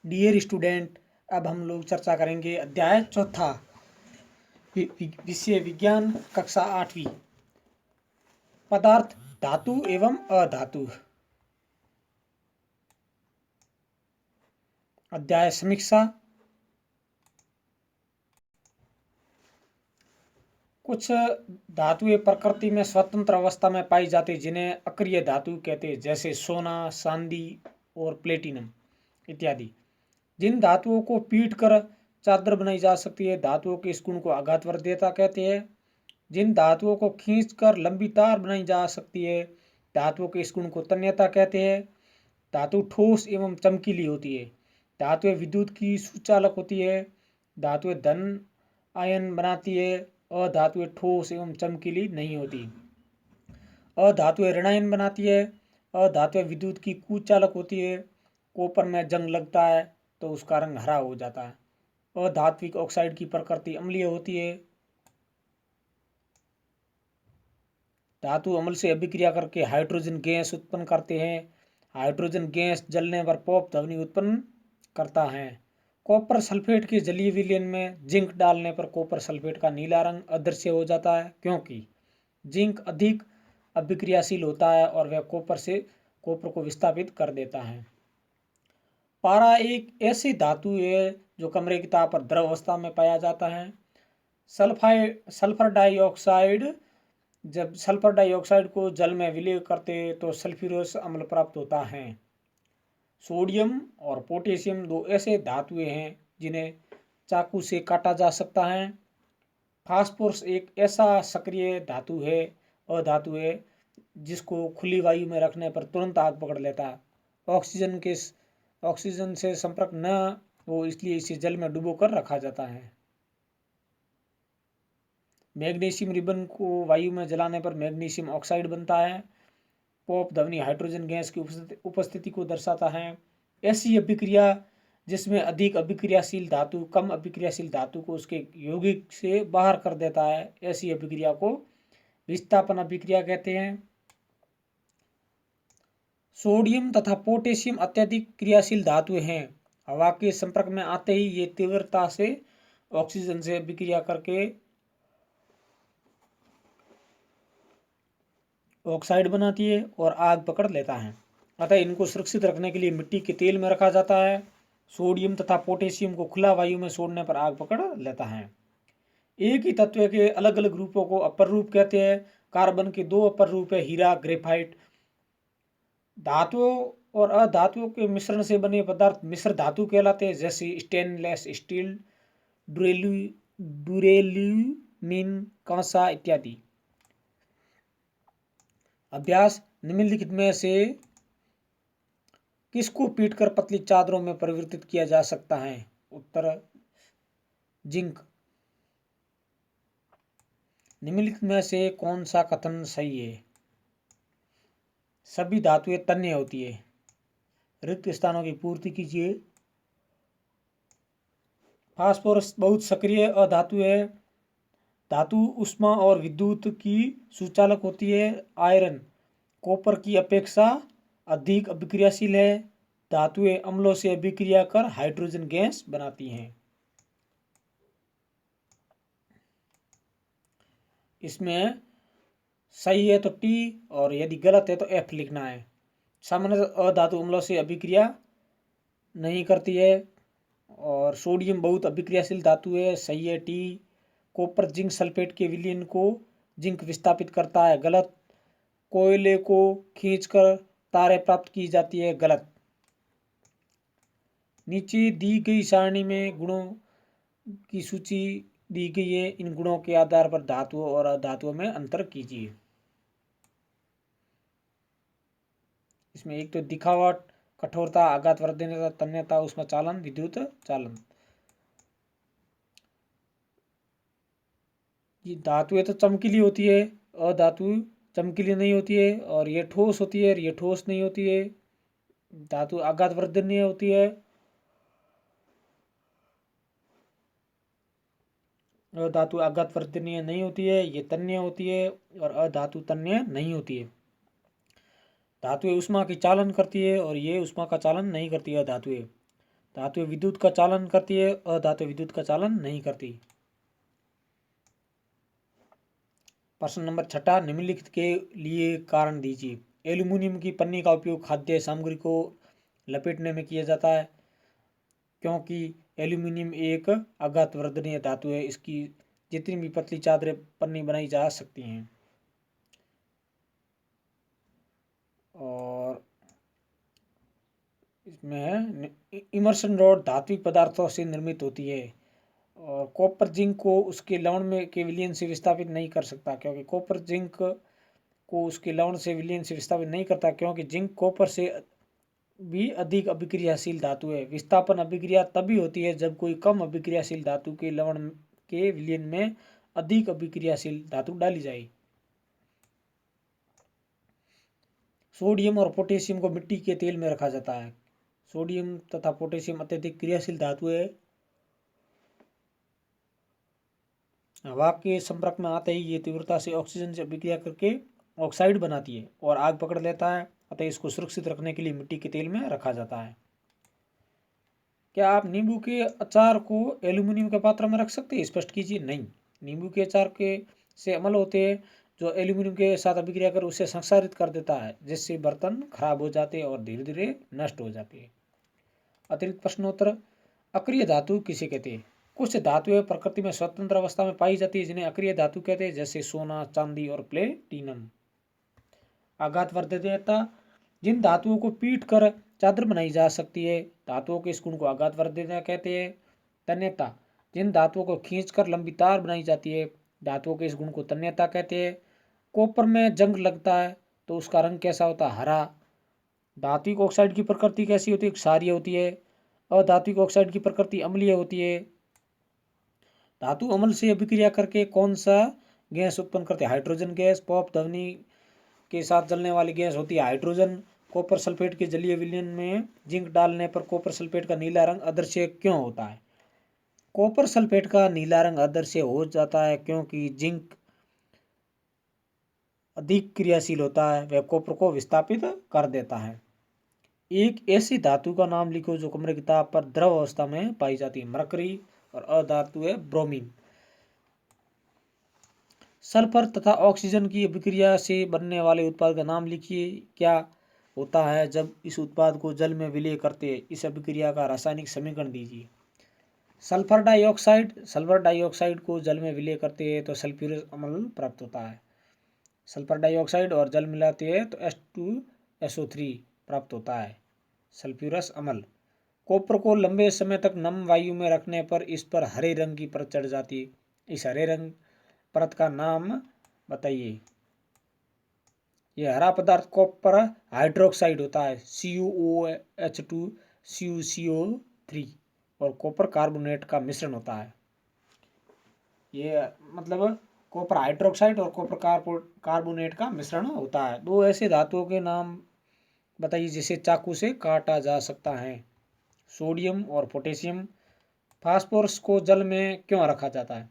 Dear student, अब हम लोग चर्चा करेंगे अध्याय चौथा, विषय विज्ञान, कक्षा 8वीं, पदार्थ, धातु एवं अधातु। अध्याय समीक्षा। कुछ धातुएं प्रकृति में स्वतंत्र अवस्था में पाई जाती जिन्हें अक्रिय धातु कहते हैं, जैसे सोना, चांदी और प्लेटिनम इत्यादि। जिन धातुओं को पीट कर चादर बनाई जा सकती है, धातुओं के इस गुण को आघातवर्ध्यता कहते हैं। जिन धातुओं को खींचकर लंबी तार बनाई जा सकती है, धातुओं के इस गुण को तन्यता कहते हैं। धातु ठोस एवं चमकीली होती है। धातुएं विद्युत की सुचालक होती है। धातुएं धन आयन बनाती है। अधातुएं ठोस एवं चमकीली नहीं होती। अधातुएं ऋणायन बनाती है। अधातुएं विद्युत की कुचालक होती है। कॉपर में जंग लगता है तो उसका रंग हरा हो जाता है। अधात्विक ऑक्साइड की प्रकृति अम्लीय होती है। धातु अम्ल से अभिक्रिया करके हाइड्रोजन गैस उत्पन्न करते हैं। हाइड्रोजन गैस जलने पर पॉप ध्वनि उत्पन्न करता है। कॉपर सल्फेट के जलीय विलयन में जिंक डालने पर कॉपर सल्फेट का नीला रंग अदृश्य हो जाता है, क्योंकि जिंक अधिक अभिक्रियाशील होता है और वह कॉपर को विस्थापित कर देता है। पारा एक ऐसी धातु है जो कमरे की ताप पर द्रव अवस्था में पाया जाता है। सल्फर डाइऑक्साइड, जब सल्फर डाइऑक्साइड को जल में विलय करते तो सल्फ्यूरस अम्ल प्राप्त होता है। सोडियम और पोटेशियम दो ऐसे धातुएं हैं जिन्हें चाकू से काटा जा सकता है। फास्फोरस एक ऐसा सक्रिय धातु है, अधातु है, जिसको खुली वायु में रखने पर तुरंत आग पकड़ लेता है। ऑक्सीजन से संपर्क न हो इसलिए इसे जल में डुबो कर रखा जाता है। मैग्नीशियम रिबन को वायु में जलाने पर मैग्नीशियम ऑक्साइड बनता है। पॉप ध्वनि हाइड्रोजन गैस की उपस्थिति को दर्शाता है। ऐसी अभिक्रिया जिसमें अधिक अभिक्रियाशील धातु कम अभिक्रियाशील धातु को उसके यौगिक से बाहर कर देता है, ऐसी अभिक्रिया को विस्थापन अभिक्रिया कहते हैं। सोडियम तथा पोटेशियम अत्यधिक क्रियाशील धातुएं हैं। हवा के संपर्क में आते ही ये तीव्रता से ऑक्सीजन से अभिक्रिया करके ऑक्साइड बनाती है और आग पकड़ लेता है। अतः इनको सुरक्षित रखने के लिए मिट्टी के तेल में रखा जाता है। सोडियम तथा पोटेशियम को खुला वायु में छोड़ने पर आग पकड़ लेता है। एक ही तत्व के अलग अलग रूपों को अपर रूप कहते हैं। कार्बन के दो अपर रूप है, हीरा, ग्रेफाइट। धातुओं और अधातुओं के मिश्रण से बने पदार्थ मिश्र धातु कहलाते हैं, जैसे स्टेनलेस स्टील, ड्यूरेल्यूमिन, कांसा इत्यादि। अभ्यास, निम्नलिखित में से किसको पीटकर पतली चादरों में परिवर्तित किया जा सकता है? उत्तर, जिंक। निम्नलिखित में से कौन सा कथन सही है? सभी धातुएं तन्य होती है। रिक्त स्थानों की पूर्ति कीजिए। फास्फोरस बहुत सक्रिय अधातु है। धातु ऊष्मा और विद्युत की सुचालक होती है। आयरन कॉपर की अपेक्षा अधिक अभिक्रियाशील है। धातुएं अम्लों से अभिक्रिया कर हाइड्रोजन गैस बनाती हैं। इसमें सही है तो टी और यदि गलत है तो एफ लिखना है। सामान्य अधातु अम्लों से अभिक्रिया नहीं करती है और सोडियम बहुत अभिक्रियाशील धातु है, सही है टी। कॉपर जिंक सल्फेट के विलयन को जिंक विस्थापित करता है, गलत। कोयले को खींचकर तारे प्राप्त की जाती है, गलत। नीचे दी गई सारणी में गुणों की सूची दी गई है। इन गुणों के आधार पर धातुओं और अधातुओं में अंतर कीजिए। इसमें एक तो दिखावट, कठोरता, आघातवर्धनता, तन्यता, उष्मा चालन, विद्युत चालन। ये धातुएं तो चमकीली होती है, अधातु चमकीली नहीं होती है, और ये ठोस होती है और ये ठोस नहीं होती है। धातु आघातवर्धनीय होती है, अधातु आघातवर्धनीय नहीं होती है। ये तन्य होती है और अधातु तन्य नहीं होती है। धातुएं उष्मा की चालन करती है और ये उष्मा का चालन नहीं करती है धातुएं। धातुएं विद्युत का चालन करती है, अधातु विद्युत का चालन नहीं करती। प्रश्न नंबर 6, निम्नलिखित के लिए कारण दीजिए। एल्यूमीनियम की पन्नी का उपयोग खाद्य सामग्री को लपेटने में किया जाता है, क्योंकि एल्यूमीनियम एक आघात वर्धनीय धातु है। इसकी जितनी भी पतली चादरें पन्नी बनाई जा सकती हैं। और इसमें है इमर्शन रॉड धात्विक पदार्थों से निर्मित होती है। और कॉपर जिंक को उसके लवण में के विलयन से विस्थापित नहीं कर सकता, क्योंकि कॉपर जिंक को उसके लवण से विलयन से विस्थापित नहीं करता, क्योंकि जिंक कॉपर से भी अधिक अभिक्रियाशील धातु है। विस्थापन अभिक्रिया तभी होती है जब कोई कम अभिक्रियाशील धातु के लवण के विलयन में अधिक अभिक्रियाशील धातु डाली जाए। सोडियम और पोटेशियम को मिट्टी के तेल में रखा जाता है। सोडियम तथा पोटेशियम अत्यधिक क्रियाशील धातु है। हवा के संपर्क में आते ही ये तीव्रता से ऑक्सीजन से अभिक्रिया करके ऑक्साइड बनाती है और आग पकड़ लेता है। अतः इसको सुरक्षित रखने के लिए मिट्टी के तेल में रखा जाता है। क्या आप नींबू के अचार को एल्यूमिनियम के पात्र में रख सकते हैं? स्पष्ट कीजिए। नहीं। नींबू के अचार के से अम्ल होते हैं जो एल्यूमिनियम के साथ अभिक्रिया कर उसे संक्षारित कर देता है, जिससे बर्तन खराब हो जाते हैं और धीरे धीरे नष्ट हो जाते हैं। अतिरिक्त प्रश्नोत्तर। अक्रिय धातु किसे कहते हैं? कुछ धातुएं प्रकृति में स्वतंत्र अवस्था में पाई जाती है जिन्हें अक्रिय धातु कहते हैं, जैसे सोना, चांदी और प्लेटिनम। आघात वर्धनीयता। जिन धातुओं को पीट कर चादर बनाई जा सकती है, धातुओं के इस गुण को आघात वर्धनीयता कहते हैं। तन्यता। जिन धातुओं को खींचकर लंबी तार बनाई जाती है, धातुओं के इस गुण को तन्यता कहते हैं। कॉपर में जंग लगता है तो उसका रंग कैसा होता है? हरा। धात्विक ऑक्साइड की प्रकृति कैसी होती है? क्षारीय होती है। अधात्विक ऑक्साइड की प्रकृति अम्लीय होती है। धातु अम्ल से अभिक्रिया करके कौन सा गैस उत्पन्न करते हैं? Hydrogen gas. पॉप ध्वनि के साथ जलने वाली गैस होती है हाइड्रोजन। कॉपर सल्फेट के जलीय विलयन में जिंक डालने पर कॉपर सल्फेट का नीला रंग अदृश्य क्यों होता है? कॉपर सल्फेट का नीला रंग अदृश्य हो जाता है क्योंकि जिंक अधिक क्रियाशील होता है, वह कॉपर को विस्थापित कर देता है। एक ऐसी धातु का नाम लिखो जो कमरे की ताप पर द्रव अवस्था में पाई जाती है। मरकरी। और अधातु है ब्रोमीन। सल्फर तथा ऑक्सीजन की अभिक्रिया से बनने वाले उत्पाद का नाम लिखिए। क्या होता है जब इस उत्पाद को जल में विलय करते हैं? इस अभिक्रिया का रासायनिक समीकरण दीजिए। Sulphur dioxide. सल्फर डाइऑक्साइड को जल में विलय करते हैं तो सल्फ्यूरस अम्ल प्राप्त होता है। सल्फर डाइऑक्साइड और जल मिलाते हैं तो H2SO3 प्राप्त होता है, सल्फ्यूरस अम्ल। कॉपर को लंबे समय तक नम वायु में रखने पर इस पर हरे रंग की परत चढ़ जाती है। इस हरे रंग परत का नाम बताइए। यह हरा पदार्थ कॉपर हाइड्रोक्साइड होता है, CuOH2CuCO3 और कॉपर कार्बोनेट का मिश्रण होता है। ये मतलब कॉपर हाइड्रोक्साइड और कॉपर कार्बोनेट का मिश्रण होता है। दो ऐसे धातुओं के नाम बताइए जिसे चाकू से काटा जा सकता है। सोडियम और पोटेशियम। फास्फोरस को जल में क्यों रखा जाता है?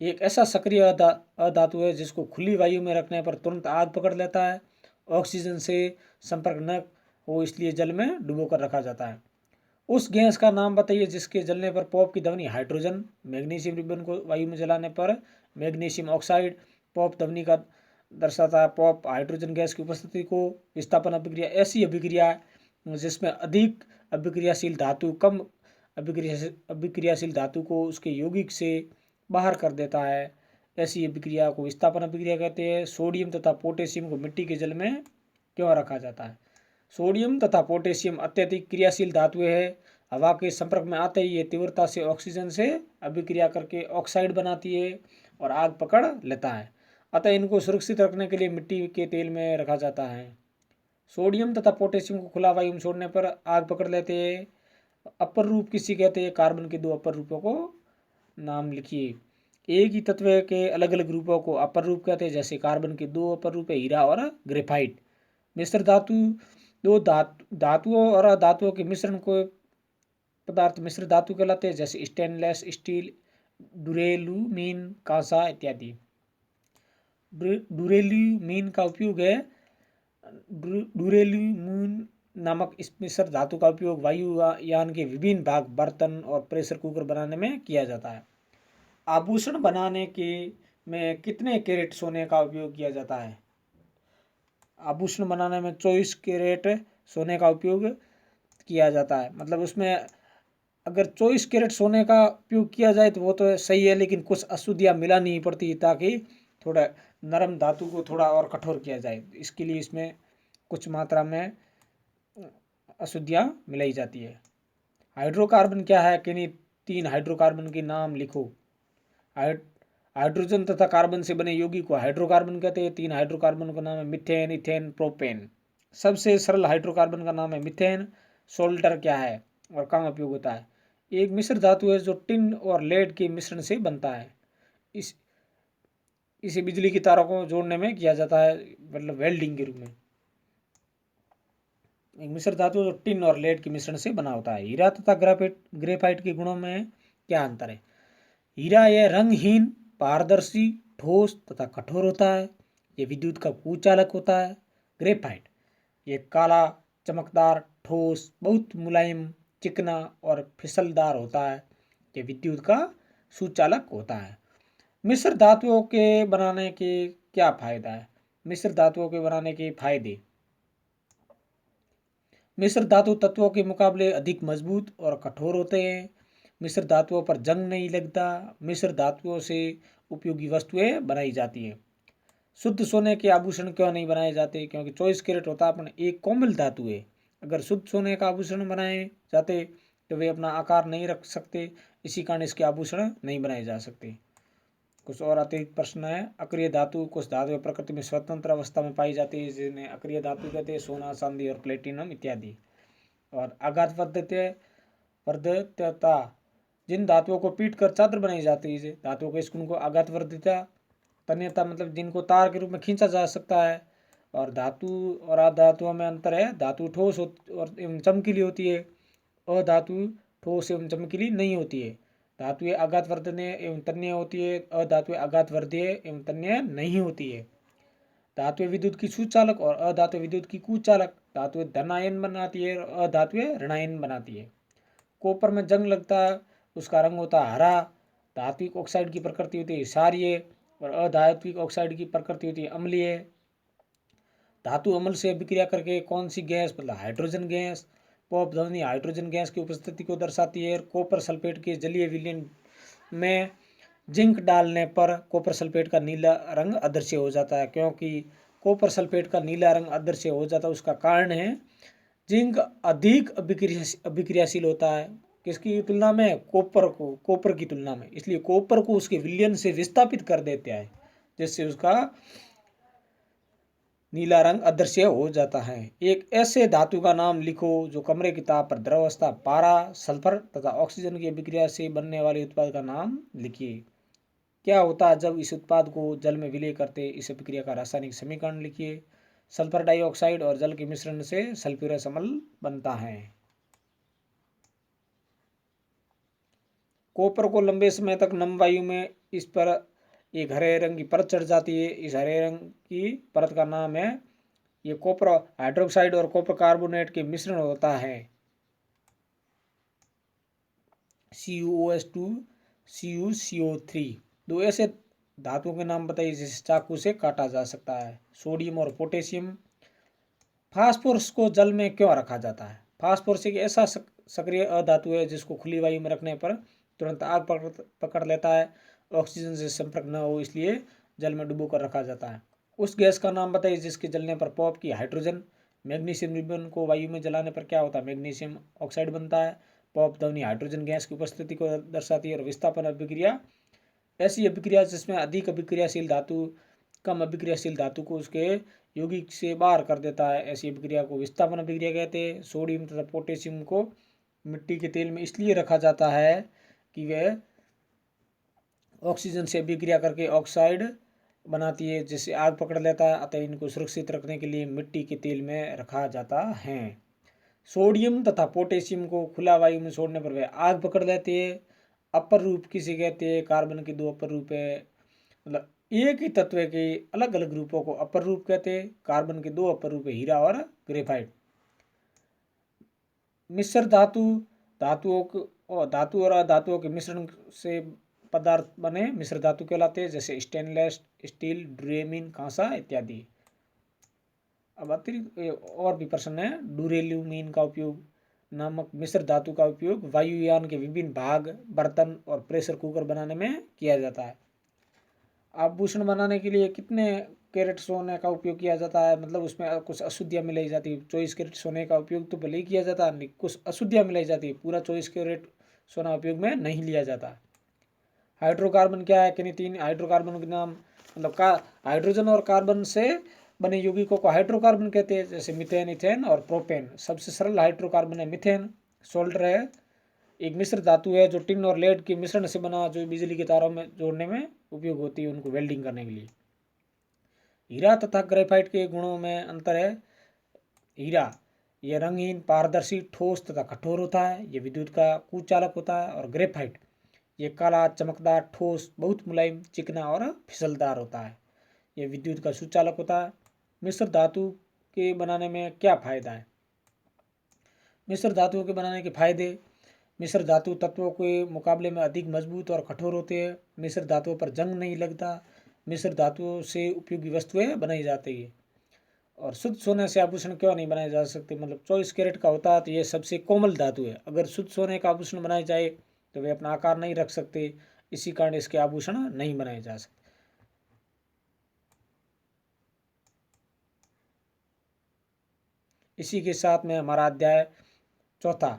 एक ऐसा सक्रिय अधातु है जिसको खुली वायु में रखने पर तुरंत आग पकड़ लेता है। ऑक्सीजन से संपर्क न हो इसलिए जल में डुबो कर रखा जाता है। उस गैस का नाम बताइए जिसके जलने पर पॉप की ध्वनि। हाइड्रोजन। मैग्नीशियम रिबन को वायु में जलाने पर मैग्नीशियम ऑक्साइड पॉप ध्वनि का दर्शाता है। पॉप हाइड्रोजन गैस की उपस्थिति को। विस्थापन अभिक्रिया ऐसी अभिक्रिया है जिसमें अधिक अभिक्रियाशील धातु कम अभिक्रियाशील धातु को उसके यौगिक से बाहर कर देता है। ऐसी अभिक्रिया को विस्थापन अभिक्रिया कहते हैं। सोडियम तथा पोटेशियम को मिट्टी के जल में क्यों रखा जाता है? सोडियम तथा पोटेशियम अत्यधिक क्रियाशील धातुएं हैं। हवा के संपर्क में आते ही ये तीव्रता से ऑक्सीजन से अभिक्रिया करके ऑक्साइड बनाती है और आग पकड़ लेता है। अतः इनको सुरक्षित रखने के लिए मिट्टी के तेल में रखा जाता है। सोडियम तथा पोटेशियम को खुला वायु में छोड़ने पर आग पकड़ लेते हैं। अपर रूप किसी कहते हैं? कार्बन के दो अपर रूपों को नाम लिखिए। एक ही तत्व के अलग अलग रूपों को अपर रूप कहते हैं, जैसे कार्बन के दो अपर रूप है हीरा और ग्रेफाइट। मिश्र धातु। दो धातुओं और अधातुओं के मिश्रण को पदार्थ मिश्र धातु कहलाते हैं, जैसे स्टेनलेस स्टील, डुरेलुमीन, कांसा इत्यादि। डुरेलुमीन का उपयोग है डुरेलुमीन नामक इस मिश्र धातु का उपयोग वायुयान के विभिन्न भाग, बर्तन और प्रेशर कुकर बनाने में किया जाता है। आभूषण बनाने के में कितने कैरेट सोने का उपयोग किया जाता है? आभूषण बनाने में 24 कैरेट सोने का उपयोग किया जाता है। मतलब उसमें अगर 24 कैरेट सोने का उपयोग किया जाए तो वो तो सही है, लेकिन कुछ अशुद्धियाँ मिलानी पड़ती है ताकि थोड़ा नरम धातु को थोड़ा और कठोर किया जाए। इसके लिए इसमें कुछ मात्रा में अशुद्धियाँ मिलाई जाती है। हाइड्रोकार्बन क्या है? किन्हीं 3 हाइड्रोकार्बन के नाम लिखो। हाइड्रोजन तथा कार्बन से बने यौगिक को हाइड्रोकार्बन कहते हैं। 3 हाइड्रोकार्बन का नाम है मीथेन, इथेन, प्रोपेन। सबसे सरल हाइड्रोकार्बन का नाम है मीथेन। सोल्डर क्या है और कहाँ उपयोग होता है? एक मिश्र धातु है जो टिन और लेड के मिश्रण से बनता है। इसे बिजली की तारों को जोड़ने में किया जाता है, मतलब वेल्डिंग के रूप में। एक मिश्र धातु जो टिन और लेड के मिश्रण से बना होता है। हीरा तथा ग्रेफाइट के गुणों में क्या अंतर है? हीरा यह रंगहीन, पारदर्शी, ठोस तथा कठोर होता है। यह विद्युत का कुचालक होता है। ग्रेफाइट ये काला, चमकदार, ठोस, बहुत मुलायम, चिकना और फिसलदार होता है। यह विद्युत का सुचालक होता है। मिश्र धातुओं के बनाने के क्या फायदा है? मिश्र धातुओं के बनाने के फायदे। मिश्र धातु तत्वों के मुकाबले अधिक मजबूत और कठोर होते हैं। मिश्र धातुओं पर जंग नहीं लगता। मिश्र धातुओं से उपयोगी वस्तुएं बनाई जाती हैं। शुद्ध सोने के आभूषण क्यों नहीं बनाए जाते? क्योंकि 24 कैरेट होता है, एक कोमल धातु है। अगर शुद्ध सोने का आभूषण बनाए जाते तो वे अपना आकार नहीं रख सकते, इसी कारण इसके आभूषण नहीं बनाए जा सकते। कुछ और अतिरिक्त प्रश्न है। अक्रिय धातु कुछ धातु प्रकृति में स्वतंत्र अवस्था में पाई जाती है, जिन्हें अक्रिय धातु कहते हैं। सोना, चांदी और प्लेटिनम इत्यादि। और आघात वर्धकता जिन धातुओं को पीट कर चादर बनाई जाती है, धातुओं के इसको आघात वर्धिता। तन्यता मतलब जिनको तार के रूप में खींचा जा सकता है। और धातु और अधातुओं में अंतर है। धातु ठोस और एवं चमकीली होती है, अधातु ठोस एवं चमकीली नहीं होती है। धातुएं आघात वर्धनीय एवं तन्य होती है, अधातुएं आघात वर्धीय एवं तन्य नहीं होती है। धातुएं विद्युत की सुचालक और अधातु विद्युत की कुचालक। धातुएं धनायन बनाती है और अधातुएं ऋणायन बनाती है। कॉपर में जंग लगता है, उसका रंग होता है हरा। धात्विक ऑक्साइड की प्रकृति होती है क्षारीय और अधात्विक ऑक्साइड की प्रकृति होती है अम्लीय। धातु अम्ल से अभिक्रिया करके कौन सी गैस, मतलब हाइड्रोजन गैस, पॉप ध्वनि हाइड्रोजन गैस की उपस्थिति को दर्शाती है। कॉपर सल्फेट के जलीय विलयन में जिंक डालने पर कॉपर सल्फेट का नीला रंग अदृश्य हो जाता है। क्योंकि कॉपर सल्फेट का नीला रंग अदृश्य हो जाता है, उसका कारण है जिंक अधिक अभिक्रियाशील होता है। किसकी तुलना में? कॉपर की तुलना में। इसलिए कॉपर को उसके विलयन से विस्थापित कर देते हैं, जिससे उसका नीला रंग अदृश्य हो जाता है। एक ऐसे धातु का नाम लिखो जो कमरे की ताप पर द्रवावस्था पारा, सल्फर तथा ऑक्सीजन की अभिक्रिया से बनने वाले उत्पाद का नाम लिखिए। क्या होता है जब इस उत्पाद को जल में विलय करते? इस अभिक्रिया का रासायनिक समीकरण लिखिए। सल्फर डाइऑक्साइड और जल के मिश्रण से सल्फ्यूरस अम्ल बनता है। कॉपर को लंबे समय तक नम वायु में इस पर एक हरे रंग की परत चढ़ जाती है। इस हरे रंग की परत का नाम है, ये कॉपर हाइड्रोक्साइड और कॉपर कार्बोनेट के मिश्रण होता है। CuOH2 CuCO3। दो ऐसे धातुओं के नाम बताइए जिसे चाकू से काटा जा सकता है। सोडियम और पोटेशियम। फास्फोरस को जल में क्यों रखा जाता है? फास्फोरस एक ऐसा सक्रिय अधातु है जिसको खुली वायु में रखने पर तुरंत आग पकड़ लेता है। ऑक्सीजन से संपर्क न हो इसलिए जल में डुबो कर रखा जाता है। उस गैस का नाम बताइए जिसके जलने पर पॉप की हाइड्रोजन। मैग्नीशियम रिबन को वायु में जलाने पर क्या होता है? मैग्नीशियम ऑक्साइड बनता है। पॉप ध्वनि हाइड्रोजन गैस की उपस्थिति को दर्शाती है। और विस्थापन अभिक्रिया ऐसी अभिक्रिया जिसमें अधिक अभिक्रियाशील धातु कम अभिक्रियाशील धातु को उसके यौगिक से बाहर कर देता है, ऐसी अभिक्रिया को विस्थापन अभिक्रिया कहते हैं। सोडियम तथा पोटेशियम को मिट्टी के तेल में इसलिए रखा जाता है कि वह ऑक्सीजन से अभिक्रिया करके ऑक्साइड बनाती है, जिससे आग पकड़ लेता है। अतः इनको सुरक्षित रखने के लिए मिट्टी के तेल में रखा जाता है। सोडियम तथा पोटेशियम को खुला वायु में छोड़ने पर वे आग पकड़ लेते हैं। अपर रूप किसे कहते हैं? कार्बन के 2 अपर रूप है, मतलब एक ही तत्व के अलग अलग रूपों को अपर रूप कहते हैं। कार्बन के 2 अपर रूप है, हीरा और ग्रेफाइट। मिश्र धातु, धातु और अधातुओं के मिश्रण से पदार्थ बने मिश्र धातु कहलाते हैं, जैसे स्टेनलेस स्टील, ड्यूरेमीन, कांसा इत्यादि। अब अतिरिक्त और भी प्रश्न है। ड्यूरेलुमीन का उपयोग नामक मिश्र धातु का उपयोग वायुयान के विभिन्न भाग, बर्तन और प्रेशर कुकर बनाने में किया जाता है। आभूषण बनाने के लिए कितने कैरेट सोने का उपयोग किया जाता है, मतलब उसमें कुछ अशुद्धियाँ मिलाई जाती है। 24 कैरेट सोने का उपयोग तो भले ही किया जाता है, कुछ अशुद्धियाँ मिलाई जाती है, पूरा 24 कैरेट सोना उपयोग में नहीं लिया जाता। हाइड्रोकार्बन क्या है, किन्हीं तीन हाइड्रोकार्बन के नाम, मतलब का हाइड्रोजन और कार्बन से बने यौगिकों को हाइड्रोकार्बन कहते हैं, जैसे मीथेन, इथेन और प्रोपेन। सबसे सरल हाइड्रोकार्बन है मीथेन। सोल्डर है, एक मिश्र धातु है जो टिन और लेड के मिश्रण से बना, जो बिजली के तारों में जोड़ने में उपयोग होती है, उनको वेल्डिंग करने के लिए। हीरा तथा ग्रेफाइट के गुणों में अंतर है। हीरा यह रंगहीन, पारदर्शी, ठोस तथा कठोर होता है, यह विद्युत का कुचालक होता है। और ग्रेफाइट ये काला, चमकदार, ठोस, बहुत मुलायम, चिकना और फिसलदार होता है, यह विद्युत का सुचालक होता है। मिश्र धातु के बनाने में क्या फायदा है? मिश्र धातुओं के बनाने के फायदे। मिश्र धातु तत्वों के मुकाबले में अधिक मजबूत और कठोर होते हैं। मिश्र धातुओं पर जंग नहीं लगता। मिश्र धातुओं से उपयोगी वस्तुएं बनाई जाती है। और शुद्ध सोने से आभूषण क्यों नहीं बनाए जा सकते, मतलब 24 कैरेट का होता है तो ये सबसे कोमल धातु है, अगर शुद्ध सोने का आभूषण बनाए जाए तो वे अपना आकार नहीं रख सकते, इसी कारण इसके आभूषण नहीं बनाए जा सकते। इसी के साथ में हमारा अध्याय चौथा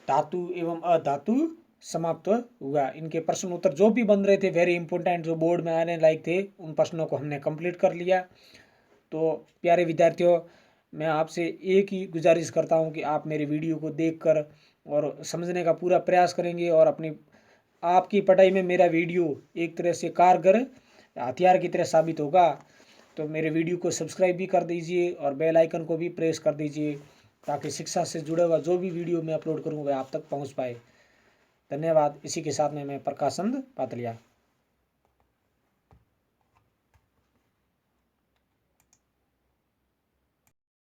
धातु एवं अधातु समाप्त हुआ। इनके प्रश्न उत्तर जो भी बन रहे थे वेरी इंपॉर्टेंट, जो बोर्ड में आने लायक थे, उन प्रश्नों को हमने कंप्लीट कर लिया। तो प्यारे विद्यार्थियों, मैं आपसे एक ही गुजारिश करता हूं कि आप मेरे वीडियो को देखकर और समझने का पूरा प्रयास करेंगे, और अपनी आपकी पढ़ाई में मेरा वीडियो एक तरह से कारगर हथियार की तरह साबित होगा। तो मेरे वीडियो को सब्सक्राइब भी कर दीजिए और बेल आइकन को भी प्रेस कर दीजिए, ताकि शिक्षा से जुड़ा हुआ जो भी वीडियो मैं अपलोड करूँ वह आप तक पहुँच पाए। धन्यवाद। इसी के साथ में मैं प्रकाश चंद पातलिया।